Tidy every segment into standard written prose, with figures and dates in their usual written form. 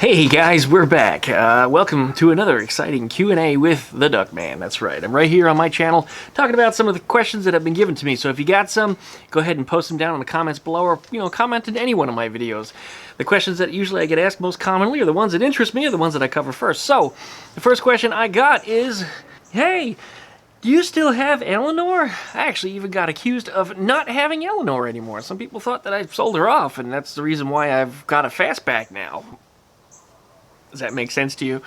Hey guys, we're back. Welcome to another exciting Q&A with the Duckman. That's right. I'm right here on my channel talking about some of the questions that have been given to me. So if you got some, go ahead and post them down in the comments below, or comment in any one of my videos. The questions that usually I get asked most commonly are the ones that interest me, or the ones that I cover first. So the first question I got is, hey, do you still have Eleanore? I actually even got accused of not having Eleanore anymore. Some people thought that I sold her off, and that's the reason why I've got a fastback now. Does that make sense to you?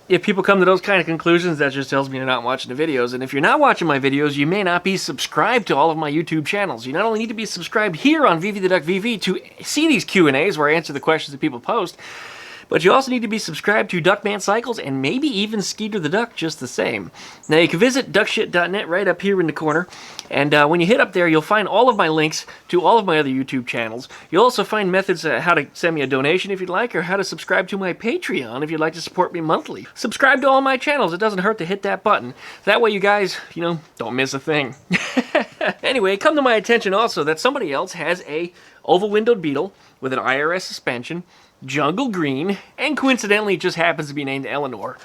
If people come to those kind of conclusions, that just tells me you're not watching the videos. And if you're not watching my videos, you may not be subscribed to all of my YouTube channels. You not only need to be subscribed here on VV the Duck VV to see these Q&As where I answer the questions that people post, but you also need to be subscribed to DuckmanCycles and maybe even Skeeter the Duck just the same. Now you can visit duckshit.net right up here in the corner, and when you hit up there, you'll find all of my links to all of my other YouTube channels. You'll also find methods how to send me a donation if you'd like, or how to subscribe to my Patreon if you'd like to support me monthly. Subscribe to all my channels. It doesn't hurt to hit that button. That way you guys, don't miss a thing. Anyway, come to my attention also that somebody else has a oval-windowed Beetle with an IRS suspension, jungle green, and coincidentally it just happens to be named Eleanore.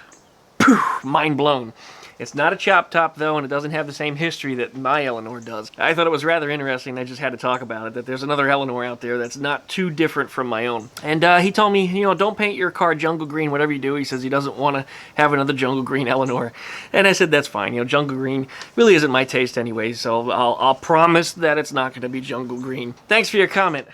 Poof, mind blown. It's not a chop top though, and it doesn't have the same history that my Eleanore does. I thought it was rather interesting, I just had to talk about it, that there's another Eleanore out there that's not too different from my own. And he told me, don't paint your car jungle green, whatever you do. He says he doesn't want to have another jungle green Eleanore. And I said, that's fine, jungle green really isn't my taste anyway, so I'll promise that it's not going to be jungle green. Thanks for your comment.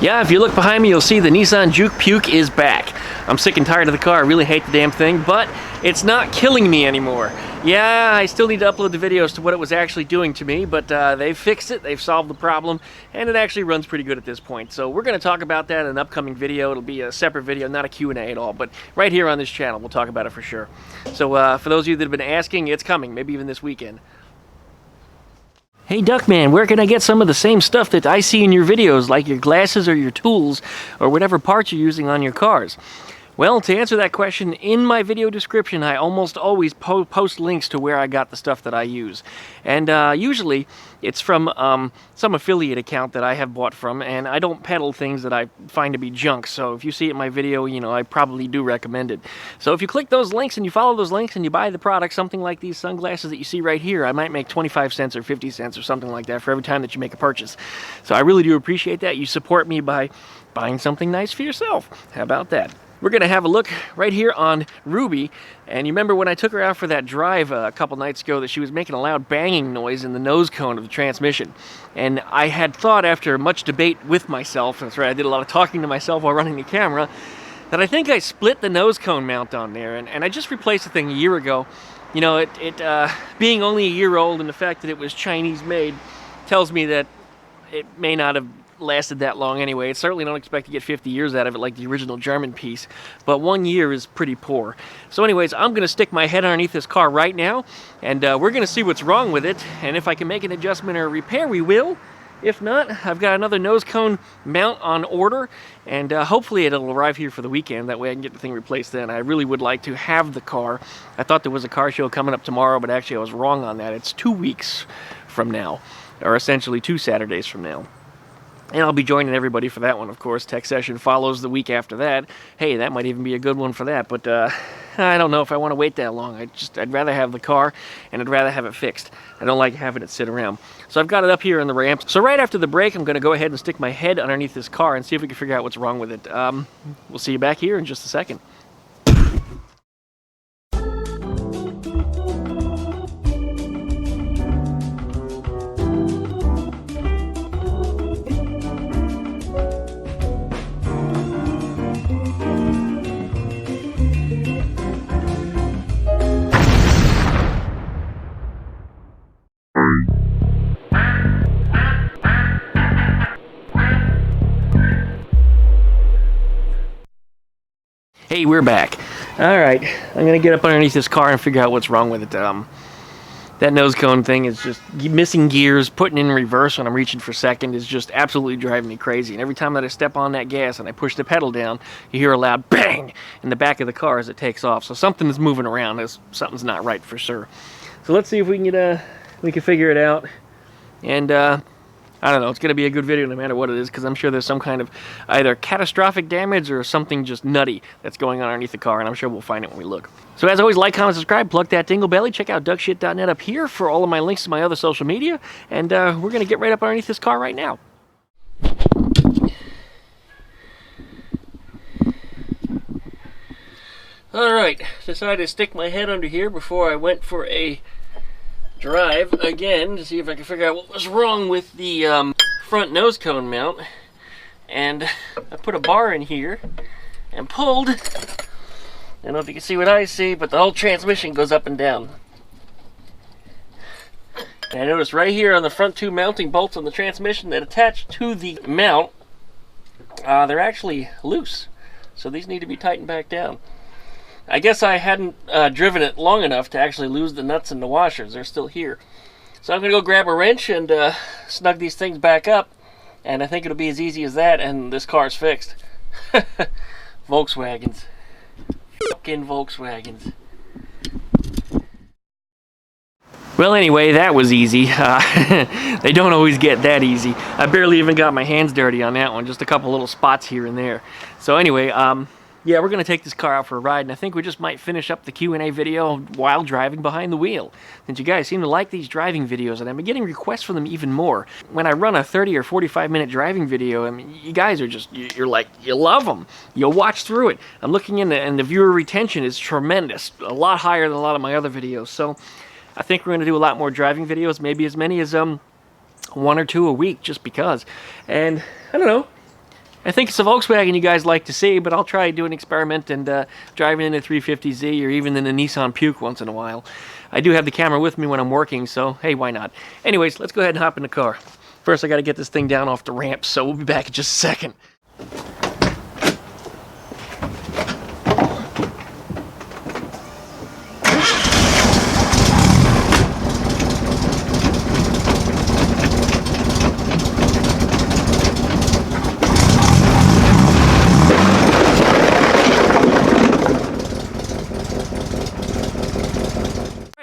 Yeah, if you look behind me, you'll see the Nissan Juke puke is back. I'm sick and tired of the car. I really hate the damn thing, but it's not killing me anymore. Yeah, I still need to upload the videos to what it was actually doing to me, but they've fixed it, they've solved the problem, and it actually runs pretty good at this point. So we're going to talk about that in an upcoming video. It'll be a separate video, not a Q&A at all, but right here on this channel, we'll talk about it for sure. So for those of you that have been asking, it's coming, maybe even this weekend. Hey Duckman, where can I get some of the same stuff that I see in your videos, like your glasses or your tools, or whatever parts you're using on your cars? Well, to answer that question, in my video description, I almost always post links to where I got the stuff that I use. And usually, it's from some affiliate account that I have bought from, and I don't peddle things that I find to be junk. So if you see it in my video, I probably do recommend it. So if you click those links and you follow those links and you buy the product, something like these sunglasses that you see right here, I might make 25 cents or 50 cents or something like that for every time that you make a purchase. So I really do appreciate that. You support me by buying something nice for yourself. How about that? We're going to have a look right here on Ruby, and you remember when I took her out for that drive a couple nights ago that she was making a loud banging noise in the nose cone of the transmission. And I had thought, after much debate with myself, that's right, I did a lot of talking to myself while running the camera, that I think I split the nose cone mount on there, and I just replaced the thing a year ago. Being only a year old and the fact that it was Chinese made tells me that it may not have lasted that long anyway. I certainly don't expect to get 50 years out of it like the original German piece, but 1 year is pretty poor. So anyways, I'm going to stick my head underneath this car right now, and we're going to see what's wrong with it, and if I can make an adjustment or a repair, we will. If not, I've got another nose cone mount on order, and hopefully it'll arrive here for the weekend. That way I can get the thing replaced then. I really would like to have the car. I thought there was a car show coming up tomorrow, but actually I was wrong on that. It's 2 weeks from now, or essentially 2 Saturdays from now. And I'll be joining everybody for that one, of course. Tech session follows the week after that. Hey, that might even be a good one for that, but I don't know if I want to wait that long. I'd rather have the car, and I'd rather have it fixed. I don't like having it sit around. So I've got it up here in the ramp. So right after the break, I'm going to go ahead and stick my head underneath this car and see if we can figure out what's wrong with it. We'll see you back here in just a second. Hey, we're back. Alright, I'm going to get up underneath this car and figure out what's wrong with it. That nose cone thing is just missing gears, putting in reverse when I'm reaching for second is just absolutely driving me crazy. And every time that I step on that gas and I push the pedal down, you hear a loud bang in the back of the car as it takes off. So something is moving around. Something's not right for sure. So let's see if we can get we can figure it out. And I don't know, it's going to be a good video no matter what it is, because I'm sure there's some kind of either catastrophic damage or something just nutty that's going on underneath the car, and I'm sure we'll find it when we look. So as always, like, comment, subscribe, plug that dingle belly, check out duckshit.net up here for all of my links to my other social media, and we're going to get right up underneath this car right now. Alright, decided to stick my head under here before I went for a drive again to see if I could figure out what was wrong with the front nose cone mount. And I put a bar in here and pulled. I don't know if you can see what I see, but the whole transmission goes up and down. And I noticed right here on the front two mounting bolts on the transmission that attach to the mount, they're actually loose. So these need to be tightened back down. I guess I hadn't driven it long enough to actually lose the nuts and the washers. They're still here. So I'm going to go grab a wrench and snug these things back up. And I think it'll be as easy as that, and this car's fixed. Volkswagens. Fucking Volkswagens. Well, anyway, that was easy. They don't always get that easy. I barely even got my hands dirty on that one. Just a couple little spots here and there. So anyway, yeah, we're going to take this car out for a ride, and I think we just might finish up the Q&A video while driving behind the wheel. Since you guys seem to like these driving videos, and I've been getting requests for them even more. When I run a 30 or 45 minute driving video, I mean, you guys are just, you're like, you love them. You'll watch through it. I'm looking in, and the viewer retention is tremendous. A lot higher than a lot of my other videos. So I think we're going to do a lot more driving videos, maybe as many as 1 or 2 a week, just because. And I don't know. I think it's a Volkswagen you guys like to see, but I'll try to do an experiment and driving in a 350Z or even in a Nissan Puke once in a while. I do have the camera with me when I'm working, so hey, why not? Anyways, let's go ahead and hop in the car. First, I got to get this thing down off the ramp, so we'll be back in just a second.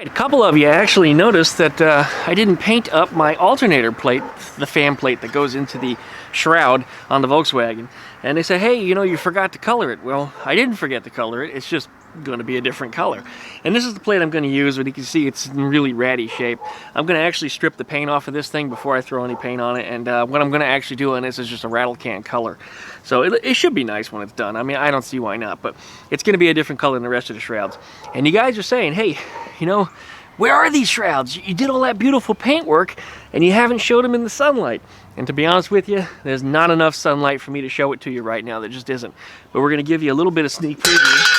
A couple of you actually noticed that I didn't paint up my alternator plate, the fan plate that goes into the shroud on the Volkswagen. And they said, hey, you know, you forgot to color it. Well, I didn't forget to color it. It's just going to be a different color. And this is the plate I'm going to use, but you can see it's in really ratty shape. I'm going to actually strip the paint off of this thing before I throw any paint on it. And what I'm going to actually do on this is just a rattle can color. So it should be nice when it's done. I mean, I don't see why not, but it's going to be a different color than the rest of the shrouds. And you guys are saying, hey, you know, where are these shrouds? You did all that beautiful paint work and you haven't showed them in the sunlight. And to be honest with you, there's not enough sunlight for me to show it to you right now. There just isn't. But we're going to give you a little bit of sneak preview.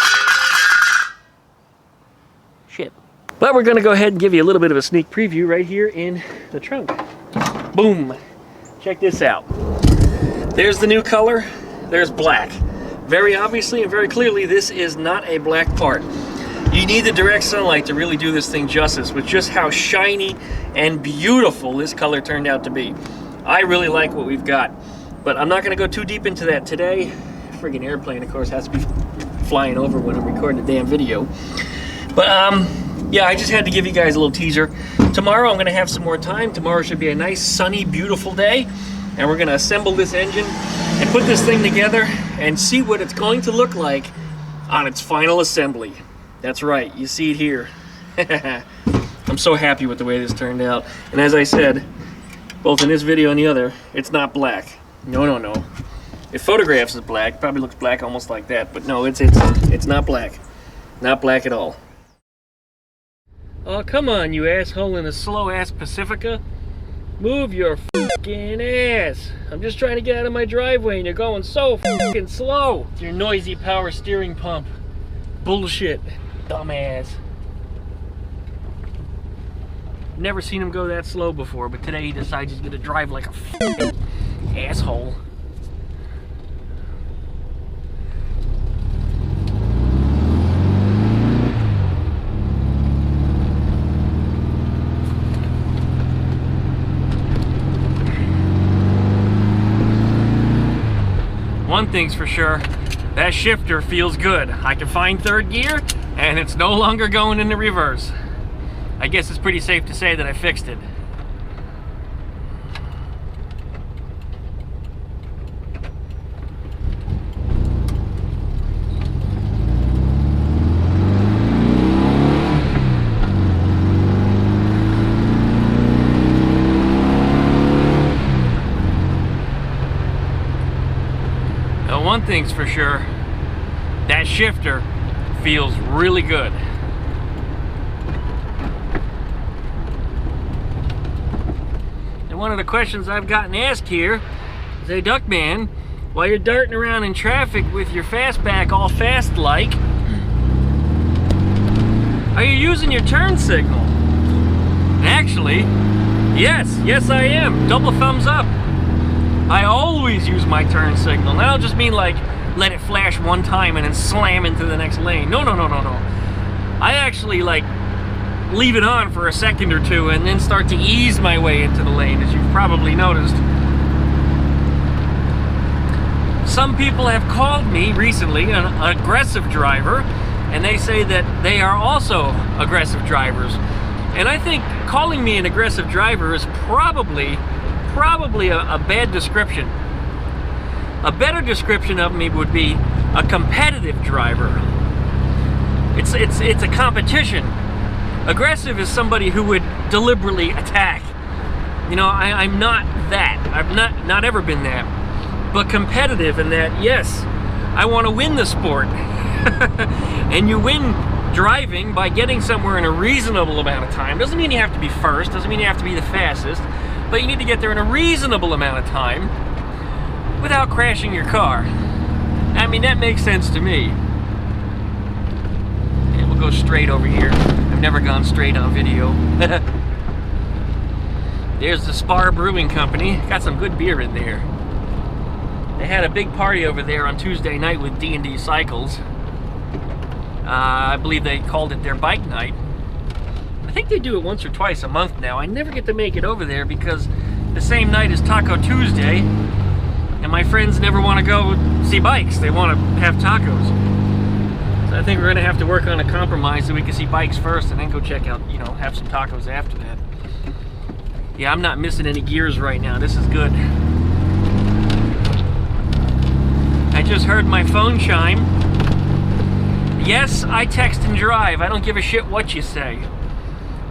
Shit. But we're going to go ahead and give you a little bit of a sneak preview right here in the trunk. Boom. Check this out. There's the new color. There's black. Very obviously and very clearly, this is not a black part. You need the direct sunlight to really do this thing justice with just how shiny and beautiful this color turned out to be. I really like what we've got, but I'm not going to go too deep into that today. Friggin' airplane, of course, has to be flying over when I'm recording a damn video. But yeah, I just had to give you guys a little teaser. Tomorrow I'm going to have some more time. Tomorrow should be a nice, sunny, beautiful day, and we're going to assemble this engine and put this thing together and see what it's going to look like on its final assembly. That's right, you see it here. I'm so happy with the way this turned out. And as I said, both in this video and the other, it's not black. No, no, no. If photographs is black, probably looks black almost like that. But no, it's not black. Not black at all. Oh, come on, you asshole in a slow-ass Pacifica. Move your fucking ass. I'm just trying to get out of my driveway and you're going so fucking slow. It's your noisy power steering pump. Bullshit. Dumbass. Never seen him go that slow before, but today he decides he's gonna drive like a fucking asshole. One thing's for sure, that shifter feels good. I can find third gear, and it's no longer going into reverse. I guess it's pretty safe to say that I fixed it. thing's for sure. That shifter feels really good. And one of the questions I've gotten asked here is, hey Duckman, while you're darting around in traffic with your fastback all fast like, are you using your turn signal? And actually, yes I am. Double thumbs up. I always use my turn signal. And I don't just mean like let it flash one time and then slam into the next lane. No. I actually like leave it on for a second or two and then start to ease my way into the lane, as you've probably noticed. Some people have called me recently an aggressive driver, and they say that they are also aggressive drivers. And I think calling me an aggressive driver is probably a bad description. A better description of me would be a competitive driver. It's a competition. Aggressive is somebody who would deliberately attack. You know, I'm not that. I've not ever been that. But competitive in that, yes, I want to win the sport. And you win driving by getting somewhere in a reasonable amount of time. Doesn't mean you have to be first, doesn't mean you have to be the fastest, but you need to get there in a reasonable amount of time without crashing your car. I mean, that makes sense to me. And we'll go straight over here. I've never gone straight on video. There's the Spar Brewing Company. Got some good beer in there. They had a big party over there on Tuesday night with D&D Cycles. I believe they called it their bike night. I think they do it once or twice a month now. I never get to make it over there because the same night is Taco Tuesday, and my friends never want to go see bikes. They want to have tacos. So I think we're going to have to work on a compromise so we can see bikes first and then go check out, you know, have some tacos after that. Yeah, I'm not missing any gears right now. This is good. I just heard my phone chime. Yes, I text and drive. I don't give a shit what you say.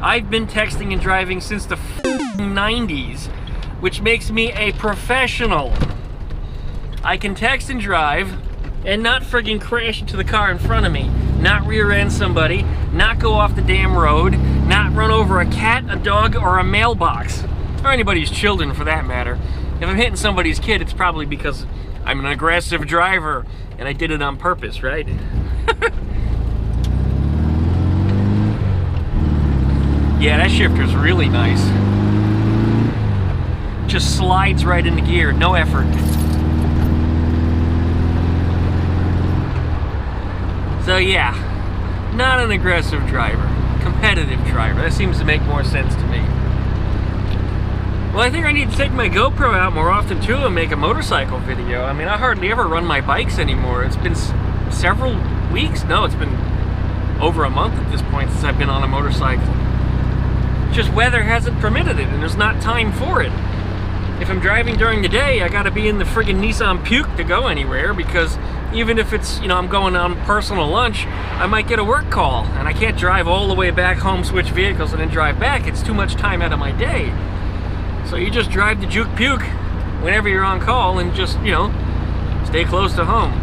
I've been texting and driving since the 90s, which makes me a professional. I can text and drive and not friggin' crash into the car in front of me, not rear end somebody, not go off the damn road, not run over a cat, a dog, or a mailbox, or anybody's children for that matter. If I'm hitting somebody's kid, it's probably because I'm an aggressive driver and I did it on purpose, right? Yeah, that shifter's really nice. Just slides right into gear, no effort. So yeah, not an aggressive driver, competitive driver. That seems to make more sense to me. Well, I think I need to take my GoPro out more often too and make a motorcycle video. I mean, I hardly ever run my bikes anymore. It's been several weeks. No, it's been over a month at this point since I've been on a motorcycle. Just weather hasn't permitted it, and there's not time for it. If I'm driving during the day, I gotta be in the friggin' Nissan Juke to go anywhere, because even if it's, you know, I'm going on personal lunch, I might get a work call, and I can't drive all the way back home, switch vehicles, and then drive back. It's too much time out of my day. So you just drive the Juke Puke whenever you're on call and just, you know, stay close to home.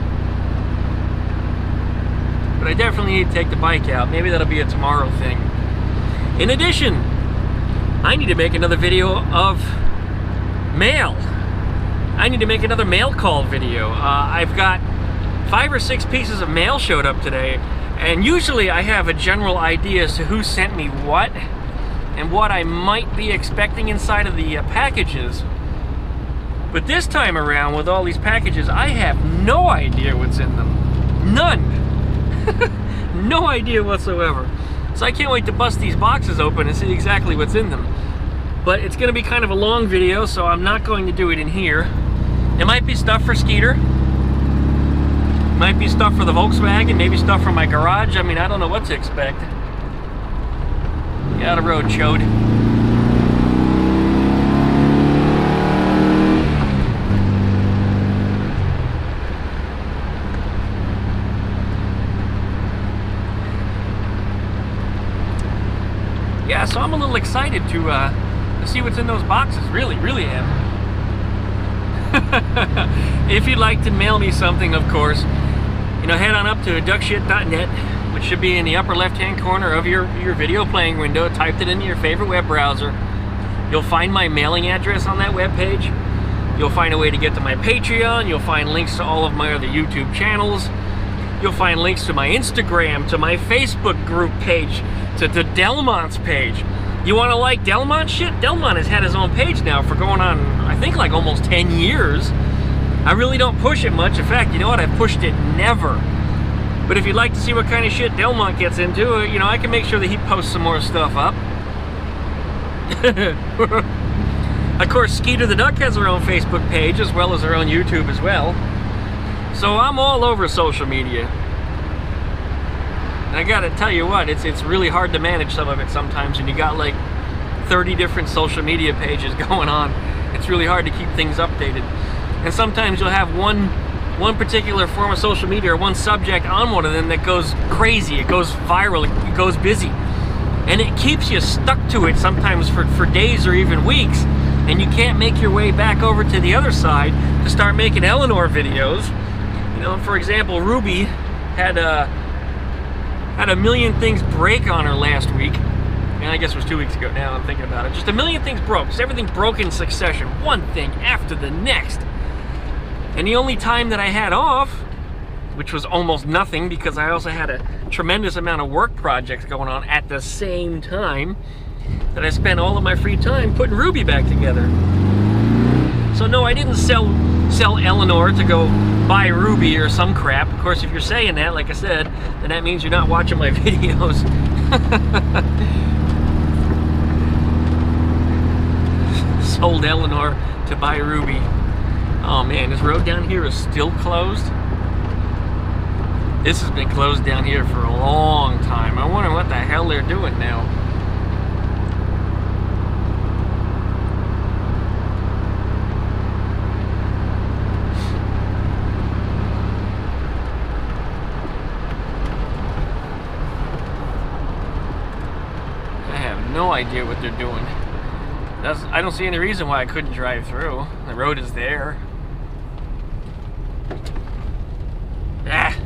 But I definitely need to take the bike out. Maybe that'll be a tomorrow thing. In addition, I need to make another video of mail. I need to make another mail call video. I've got 5 or 6 pieces of mail showed up today, and usually I have a general idea as to who sent me what and what I might be expecting inside of the packages. But this time around, with all these packages, I have no idea what's in them. None. No idea whatsoever. So I can't wait to bust these boxes open and see exactly what's in them. But it's going to be kind of a long video, so I'm not going to do it in here. It might be stuff for Skeeter. Might be stuff for the Volkswagen, maybe stuff from my garage. I mean, I don't know what to expect. Get out of the road, chode. Yeah, so I'm a little excited to see what's in those boxes. Really am. If you'd like to mail me something, of course, head on up to duckshit.net, which should be in the upper left-hand corner of your video playing window. Type it into your favorite web browser. You'll find my mailing address on that web page. You'll find a way to get to my Patreon. You'll find links to all of my other YouTube channels. You'll find links to my Instagram, to my Facebook group page, to Delmont's page. You want to like Delmont shit? Delmont has had his own page now for going on, I think, like almost 10 years. I really don't push it much. In fact, you know what? I've pushed it never. But if you'd like to see what kind of shit Delmont gets into, I can make sure that he posts some more stuff up. Of course, Skeeter the Duck has her own Facebook page as well as her own YouTube as well. So I'm all over social media. And I gotta tell you what, it's really hard to manage some of it sometimes when you got like 30 different social media pages going on. It's really hard to keep things updated. And sometimes you'll have one particular form of social media or one subject on one of them that goes crazy, it goes viral, it goes busy. And it keeps you stuck to it sometimes for days or even weeks. And you can't make your way back over to the other side to start making Eleanore videos. For example, Ruby had a million things break on her last week. And I guess it was 2 weeks ago now, I'm thinking about it. Just a million things broke. Just everything broke in succession. One thing after the next. And the only time that I had off, which was almost nothing because I also had a tremendous amount of work projects going on at the same time, that I spent all of my free time putting Ruby back together. So no, I didn't sell Eleanore to go buy Ruby or some crap. Of course, if you're saying that, like I said, then that means you're not watching my videos. Sold Eleanore to buy Ruby. Oh man, this road down here is still closed. This has been closed down here for a long time. I wonder what the hell they're doing now. No idea what they're doing. I don't see any reason why I couldn't drive through. The road is there. Ah.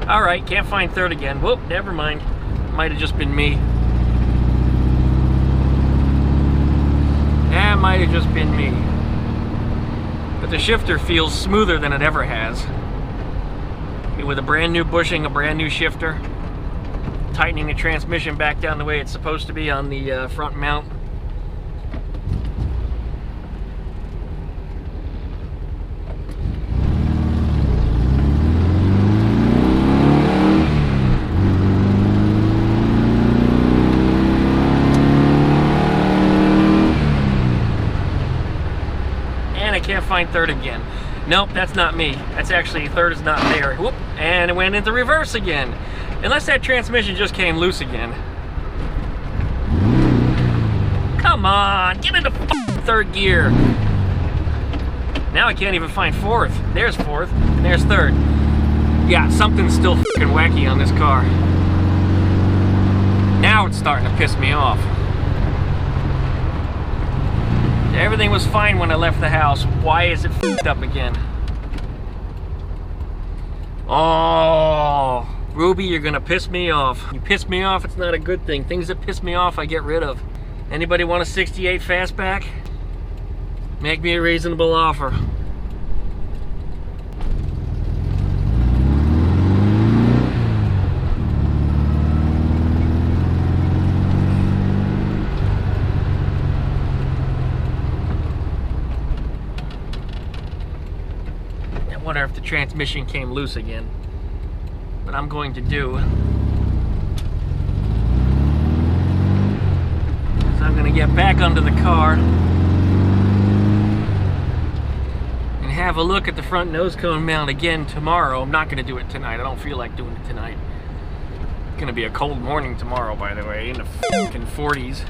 Alright, can't find third again. Whoop, never mind. Might have just been me. That might have just been me. But the shifter feels smoother than it ever has. With a brand new bushing, a brand new shifter, tightening the transmission back down the way it's supposed to be on the front mount. And I can't find third again. Nope, that's not me. That's actually, third is not there. Whoop, and it went into reverse again. Unless that transmission just came loose again. Come on, get into third gear. Now I can't even find fourth. There's fourth, and there's third. Yeah, something's still fucking wacky on this car. Now it's starting to piss me off. Everything was fine when I left the house. Why is it f***ed up again? Oh, Ruby, you're gonna piss me off. You piss me off, it's not a good thing. Things that piss me off, I get rid of. Anybody want a 68 fastback? Make me a reasonable offer. I wonder if the transmission came loose again. What I'm going to do is I'm going to get back under the car and have a look at the front nose cone mount again tomorrow. I'm not going to do it tonight. I don't feel like doing it tonight. It's going to be a cold morning tomorrow, by the way, in the fucking 40s.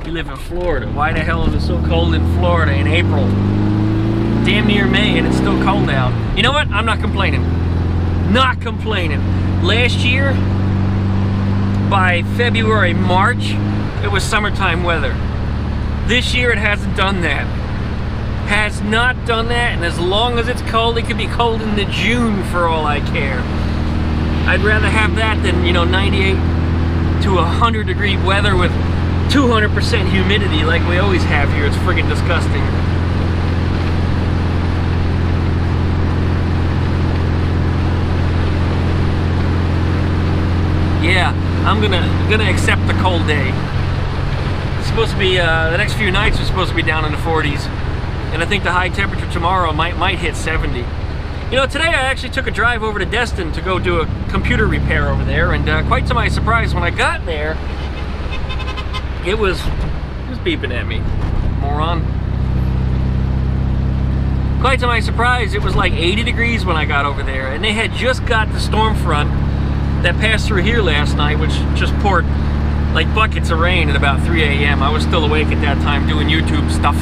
We live in Florida. Why the hell is it so cold in Florida in April? Damn near May and it's still cold out. You know what? I'm not complaining. Not complaining. Last year by February, March, it was summertime weather. This year it hasn't done that. Has not done that, and as long as it's cold, it could be cold into June for all I care. I'd rather have that than, you know, 98 to 100 degree weather with 200% humidity like we always have here. It's friggin' disgusting. Yeah, I'm gonna accept the cold day. It's supposed to be the next few nights are supposed to be down in the 40s, and I think the high temperature tomorrow might hit 70. You know, today I actually took a drive over to Destin to go do a computer repair over there, and quite to my surprise, when I got there, it was beeping at me, moron. Quite to my surprise, it was like 80 degrees when I got over there, and they had just got the storm front that passed through here last night, which just poured like buckets of rain at about 3 a.m. I was still awake at that time doing YouTube stuff,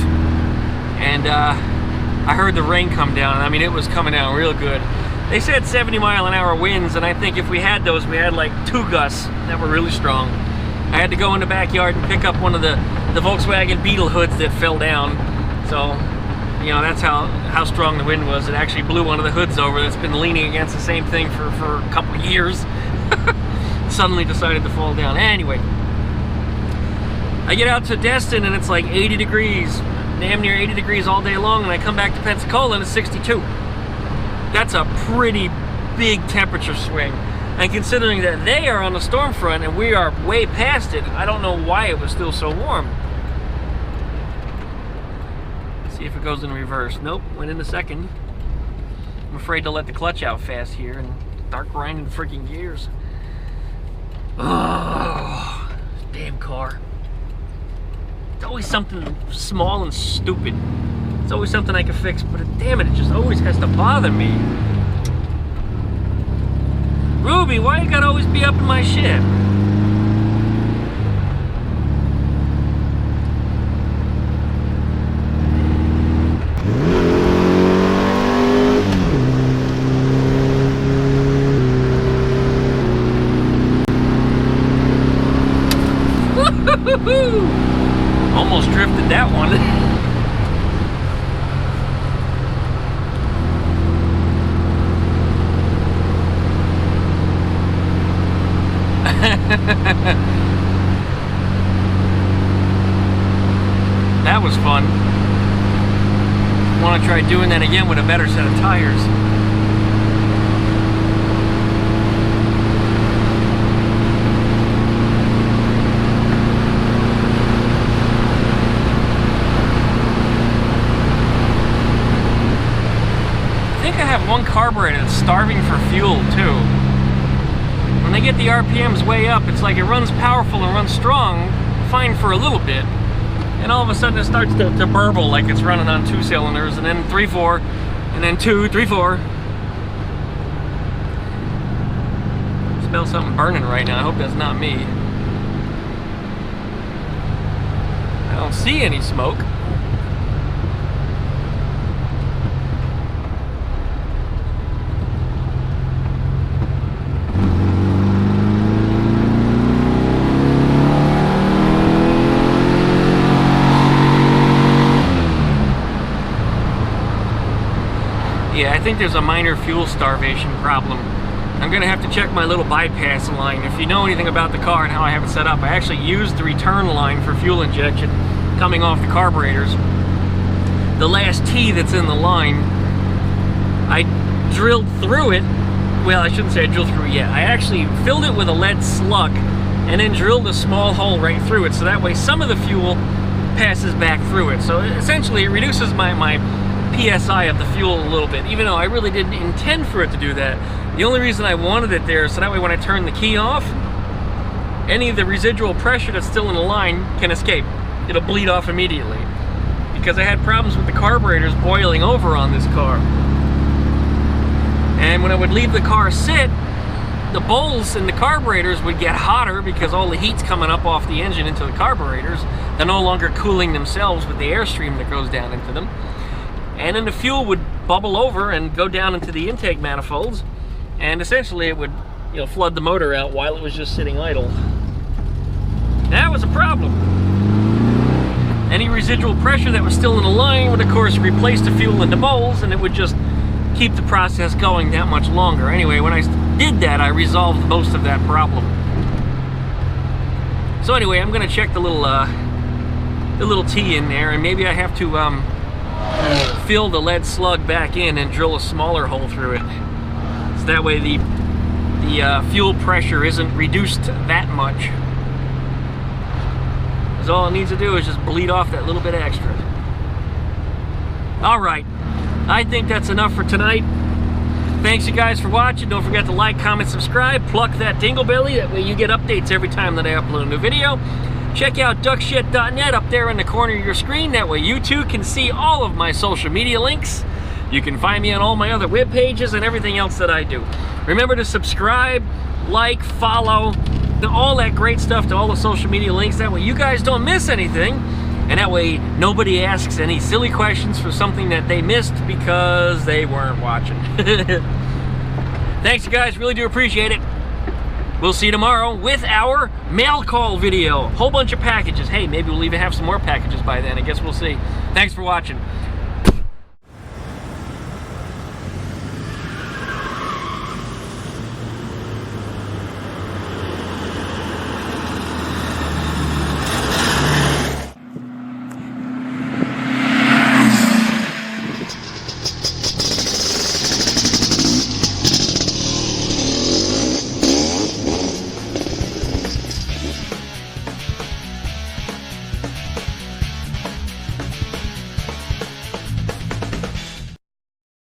and I heard the rain come down. I mean, it was coming down real good. They said 70-mile-an-hour winds, and I think if we had those, we had like 2 gusts that were really strong. I had to go in the backyard and pick up one of the Volkswagen Beetle hoods that fell down. So, you know, that's how strong the wind was. It actually blew one of the hoods over that's been leaning against the same thing for a couple of years. Suddenly decided to fall down. Anyway, I get out to Destin and it's like 80 degrees, damn near 80 degrees all day long, and I come back to Pensacola and it's 62. That's a pretty big temperature swing. And considering that they are on the storm front and we are way past it, I don't know why it was still so warm. Let's see if it goes in reverse. Nope, went in the second. I'm afraid to let the clutch out fast here and start grinding freaking gears. Oh, damn car. It's always something small and stupid. It's always something I can fix, but damn it, it just always has to bother me. Ruby, why you gotta always be up in my shit? Almost drifted that one. That was fun. Want to try doing that again with a better set of tires. I have one carburetor that's starving for fuel too. When they get the RPMs way up, it's like it runs powerful and runs strong, fine for a little bit, and all of a sudden it starts to burble like it's running on 2 cylinders, and then 3-4, and then 2, 3-4. Smell something burning right now. I hope that's not me. I don't see any smoke. Yeah, I think there's a minor fuel starvation problem. I'm gonna have to check my little bypass line. If you know anything about the car and how I have it set up, I actually used the return line for fuel injection coming off the carburetors. The last T that's in the line, I drilled through it. Well, I shouldn't say I drilled through it yet. I actually filled it with a lead slug and then drilled a small hole right through it, so that way some of the fuel passes back through it. So essentially it reduces my PSI of the fuel a little bit, even though I really didn't intend for it to do that. The only reason I wanted it there is so that way when I turn the key off, any of the residual pressure that's still in the line can escape. It'll bleed off immediately. Because I had problems with the carburetors boiling over on this car. And when I would leave the car sit, the bowls in the carburetors would get hotter because all the heat's coming up off the engine into the carburetors. They're no longer cooling themselves with the airstream that goes down into them. And then the fuel would bubble over and go down into the intake manifolds, and essentially it would, you know, flood the motor out while it was just sitting idle. That was a problem. Any residual pressure that was still in the line would of course replace the fuel in the bowls, and it would just keep the process going that much longer. Anyway, when I did that, I resolved most of that problem. So anyway, I'm gonna check the little T in there, and maybe I have to fill the lead slug back in and drill a smaller hole through it. So that way the fuel pressure isn't reduced that much. Because all it needs to do is just bleed off that little bit extra. All right, I think that's enough for tonight. Thanks you guys for watching. Don't forget to like, comment, subscribe, pluck that dingle belly. That way you get updates every time that I upload a new video. Check out duckshit.net up there in the corner of your screen. That way you too can see all of my social media links. You can find me on all my other web pages and everything else that I do. Remember to subscribe, like, follow, all that great stuff to all the social media links. That way you guys don't miss anything. And that way nobody asks any silly questions for something that they missed because they weren't watching. Thanks you guys, really do appreciate it. We'll see you tomorrow with our mail call video. Whole bunch of packages. Hey, maybe we'll even have some more packages by then. I guess we'll see. Thanks for watching.